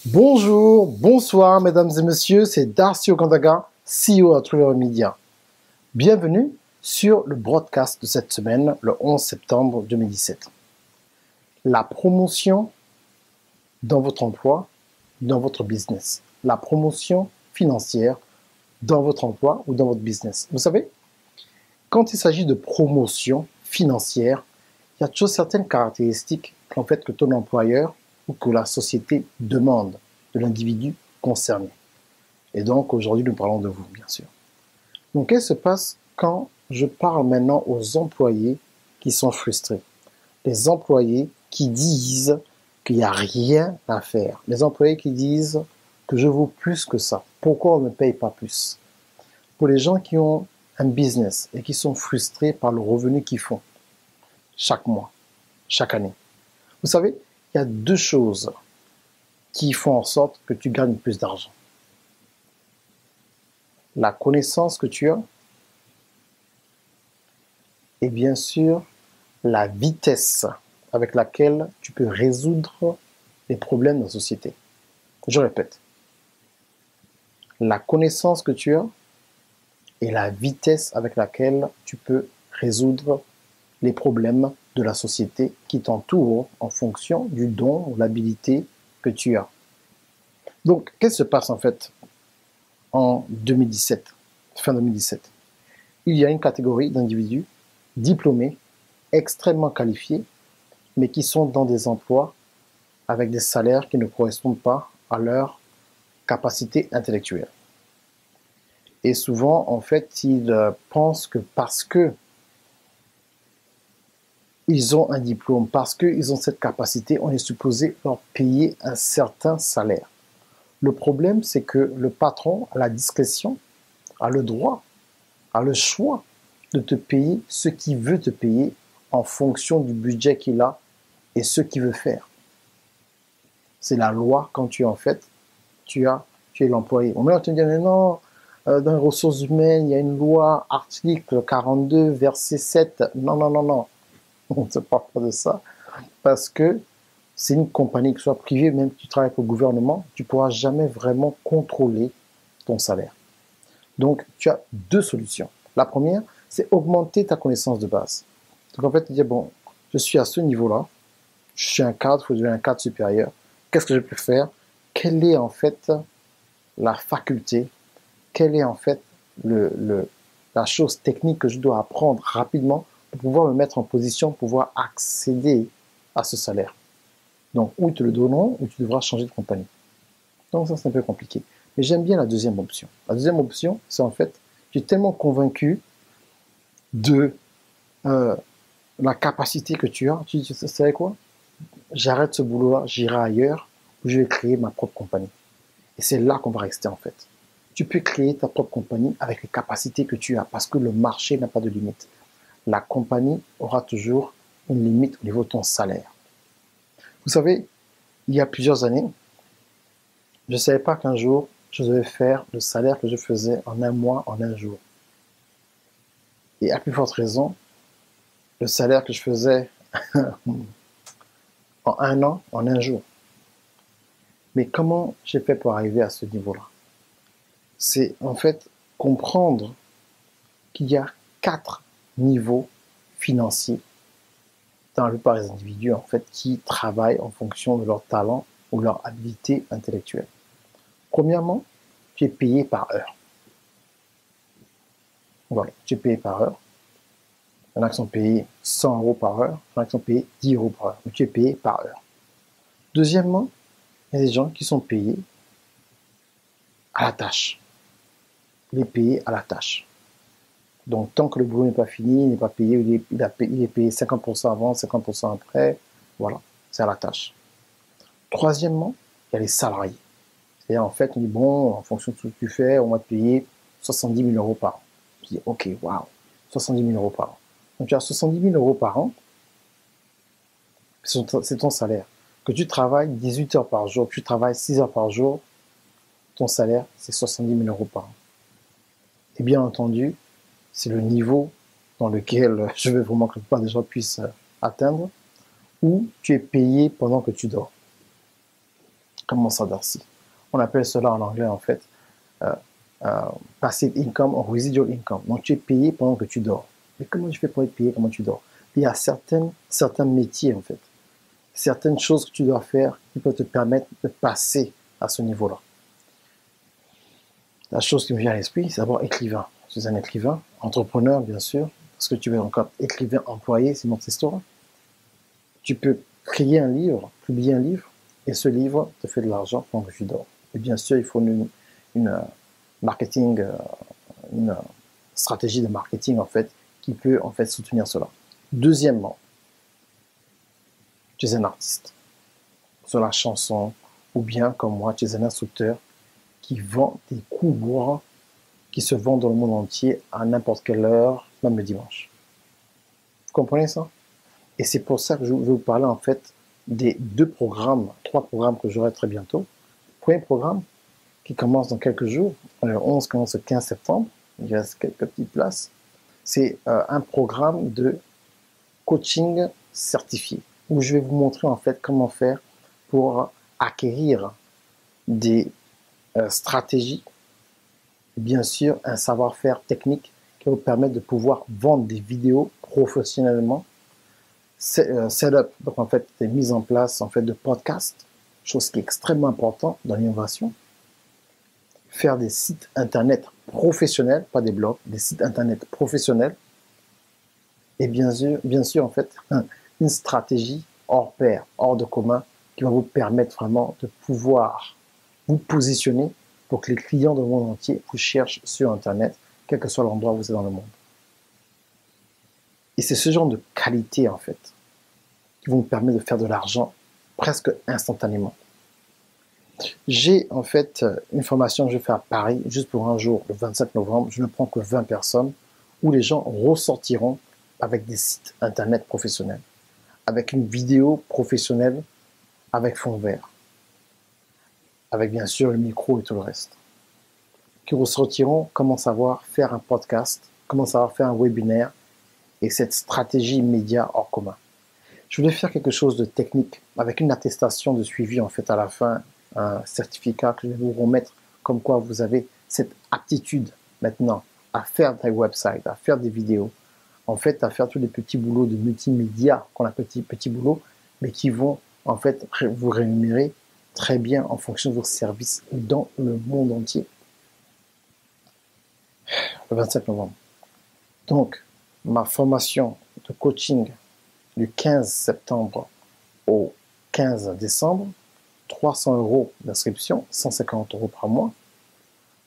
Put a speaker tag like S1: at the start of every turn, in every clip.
S1: Bonjour, bonsoir mesdames et messieurs, c'est Darcy Ogandaga, CEO à True Media. Bienvenue sur le broadcast de cette semaine, le 11 septembre 2017. La promotion dans votre emploi, dans votre business. La promotion financière dans votre emploi ou dans votre business. Vous savez, quand il s'agit de promotion financière, il y a toujours certaines caractéristiques qu'en fait que ton employeur ou que la société demande de l'individu concerné. Et donc aujourd'hui nous parlons de vous, bien sûr. Donc qu'est-ce qui se passe quand je parle maintenant aux employés qui sont frustrés? Les employés qui disent qu'il n'y a rien à faire. Les employés qui disent que je vaux plus que ça. Pourquoi on ne paye pas plus? Pour les gens qui ont un business et qui sont frustrés par le revenu qu'ils font chaque mois, chaque année. Vous savez, il y a deux choses qui font en sorte que tu gagnes plus d'argent. La connaissance que tu as et bien sûr la vitesse avec laquelle tu peux résoudre les problèmes de la société. Je répète, la connaissance que tu as et la vitesse avec laquelle tu peux résoudre les problèmes de la société qui t'entoure en fonction du don ou l'habilité que tu as. Donc, qu'est-ce qui se passe en fait en 2017, fin 2017? Il y a une catégorie d'individus diplômés, extrêmement qualifiés, mais qui sont dans des emplois avec des salaires qui ne correspondent pas à leur capacité intellectuelle. Et souvent, en fait, ils pensent que parce que ils ont un diplôme, parce qu'ils ont cette capacité, on est supposé leur payer un certain salaire. Le problème, c'est que le patron a la discrétion, a le droit, a le choix de te payer ce qu'il veut te payer en fonction du budget qu'il a et ce qu'il veut faire. C'est la loi quand tu es en fait, tu es l'employé. On va te dire, mais non, dans les ressources humaines, il y a une loi, article 42, verset 7. Non, non, non, non. On ne se parle pas de ça. Parce que c'est une compagnie, que ce soit privée, même si tu travailles pour le gouvernement, tu ne pourras jamais vraiment contrôler ton salaire. Donc, tu as deux solutions. La première, c'est augmenter ta connaissance de base. Donc, en fait, tu dis, bon, je suis à ce niveau-là, je suis un cadre, il faut que je devienne un cadre supérieur. Qu'est-ce que je peux faire? Quelle est en fait la faculté? Quelle est en fait la chose technique que je dois apprendre rapidement pour pouvoir me mettre en position, pour pouvoir accéder à ce salaire? Donc, ou ils te le donneront, ou tu devras changer de compagnie. Donc, ça, c'est un peu compliqué. Mais j'aime bien la deuxième option. La deuxième option, c'est en fait, tu es tellement convaincu de la capacité que tu as, tu dis, vous savez quoi? J'arrête ce boulot-là, j'irai ailleurs, où je vais créer ma propre compagnie. Et c'est là qu'on va rester, en fait. Tu peux créer ta propre compagnie avec les capacités que tu as, parce que le marché n'a pas de limite. La compagnie aura toujours une limite au niveau de ton salaire. Vous savez, il y a plusieurs années, je ne savais pas qu'un jour, je devais faire le salaire que je faisais en un mois, en un jour. Et à plus forte raison, le salaire que je faisais en un an, en un jour. Mais comment j'ai fait pour arriver à ce niveau-là? C'est en fait comprendre qu'il y a 4 niveaux financiers dans la plupart des individus en fait qui travaillent en fonction de leur talent ou leur habilité intellectuelle. Premièrement, tu es payé par heure. Voilà, tu es payé par heure. Il y en a qui sont payés 100 € par heure, il y en a qui sont payés 10 € par heure, mais tu es payé par heure. Deuxièmement, il y a des gens qui sont payés à la tâche. Il est payé à la tâche. Donc, tant que le boulot n'est pas fini, il n'est pas payé, il est payé 50% avant, 50% après. Voilà, c'est à la tâche. Troisièmement, il y a les salariés. C'est-à-dire, en fait, on dit, bon, en fonction de ce que tu fais, on va te payer 70 000 € par an. Tu dis, ok, waouh, 70 000 € par an. Donc, tu as 70 000 € par an, c'est ton salaire. Que tu travailles 18 heures par jour, que tu travailles 6 heures par jour, ton salaire, c'est 70 000 € par an. Et bien entendu, c'est le niveau dans lequel je veux vraiment que la plupart des gens puissent atteindre, où tu es payé pendant que tu dors. Comment ça, Darcy? On appelle cela en anglais, en fait, euh, passive income ou residual income. Donc, tu es payé pendant que tu dors. Mais comment tu fais pour être payé pendant que tu dors? Il y a certains métiers, en fait, certaines choses que tu dois faire qui peuvent te permettre de passer à ce niveau-là. La chose qui me vient à l'esprit, c'est d'abord écrivain. Tu es un écrivain, entrepreneur, bien sûr, parce que tu es encore écrivain employé, c'est notre histoire. Tu peux créer un livre, publier un livre, et ce livre te fait de l'argent pendant que tu dors. Et bien sûr, il faut une marketing, une stratégie de marketing, en fait, qui peut, en fait, soutenir cela. Deuxièmement, tu es un artiste sur la chanson, ou bien, comme moi, tu es un instructeur qui vend des cours qui se vendent dans le monde entier à n'importe quelle heure, même le dimanche. Vous comprenez ça? Et c'est pour ça que je vais vous parler en fait des trois programmes que j'aurai très bientôt. Premier programme qui commence dans quelques jours, le 11 commence le 15 septembre, il reste quelques petites places. C'est un programme de coaching certifié où je vais vous montrer en fait comment faire pour acquérir des stratégies, bien sûr un savoir-faire technique qui va vous permettre de pouvoir vendre des vidéos professionnellement. Setup, donc en fait des mises en place en fait de podcasts, chose qui est extrêmement importante dans l'innovation. Faire des sites internet professionnels, pas des blogs, des sites internet professionnels. Et bien sûr en fait une stratégie hors pair, hors de commun, qui va vous permettre vraiment de pouvoir vous positionner pour que les clients du monde entier vous cherchent sur internet, quel que soit l'endroit où vous êtes dans le monde. Et c'est ce genre de qualité, en fait, qui vont vous permettre de faire de l'argent presque instantanément. J'ai, en fait, une formation que je vais faire à Paris, juste pour un jour, le 25 novembre. Je ne prends que 20 personnes, où les gens ressortiront avec des sites internet professionnels, avec une vidéo professionnelle, avec fond vert, avec bien sûr le micro et tout le reste, qui ressortiront comment savoir faire un podcast, comment savoir faire un webinaire, et cette stratégie média hors commun. Je voulais faire quelque chose de technique avec une attestation de suivi en fait à la fin, un certificat que je vais vous remettre comme quoi vous avez cette aptitude maintenant à faire des websites, à faire des vidéos, en fait à faire tous les petits boulots de multimédia qu'on appelle petits boulots, mais qui vont en fait vous rémunérer très bien en fonction de vos services dans le monde entier. Le 27 novembre. Donc, ma formation de coaching du 15 septembre au 15 décembre, 300 € d'inscription, 150 € par mois.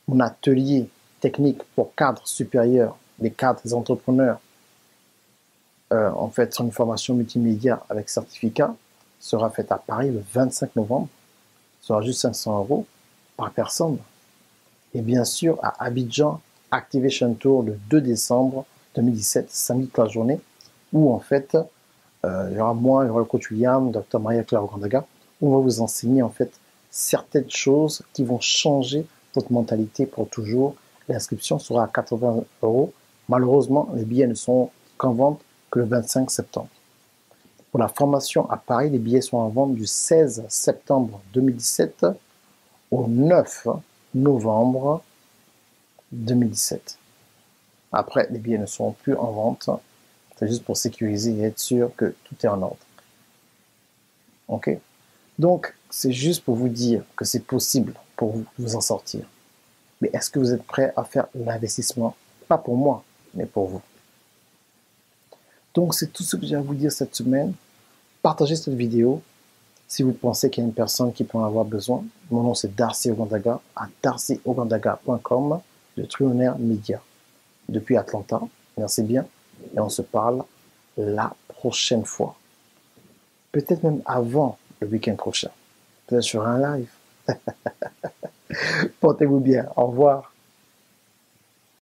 S1: Mon atelier technique pour cadres supérieurs, les cadres des entrepreneurs, en fait, sur une formation multimédia avec certificat, sera faite à Paris le 25 novembre. Ce sera juste 500 € par personne. Et bien sûr, à Abidjan, Activation Tour le 2 décembre 2017, samedi toute la journée, où en fait, il y aura moi, il y aura le coach William, Dr Maria-Claire Ogandaga, où on va vous enseigner en fait certaines choses qui vont changer votre mentalité pour toujours. L'inscription sera à 80 €. Malheureusement, les billets ne sont qu'en vente que le 25 septembre. Pour la formation à Paris, les billets sont en vente du 16 septembre 2017 au 9 novembre 2017. Après, les billets ne seront plus en vente. C'est juste pour sécuriser et être sûr que tout est en ordre. Ok? Donc, c'est juste pour vous dire que c'est possible pour vous en sortir. Mais est-ce que vous êtes prêt à faire l'investissement? Pas pour moi, mais pour vous. Donc, c'est tout ce que j'ai à vous dire cette semaine. Partagez cette vidéo si vous pensez qu'il y a une personne qui peut en avoir besoin. Mon nom, c'est Darcy Ogandaga à darcyogandaga.com de Trillionaire Media. Depuis Atlanta. Merci bien. Et on se parle la prochaine fois. Peut-être même avant le week-end prochain. Peut-être sur un live. Portez-vous bien. Au revoir.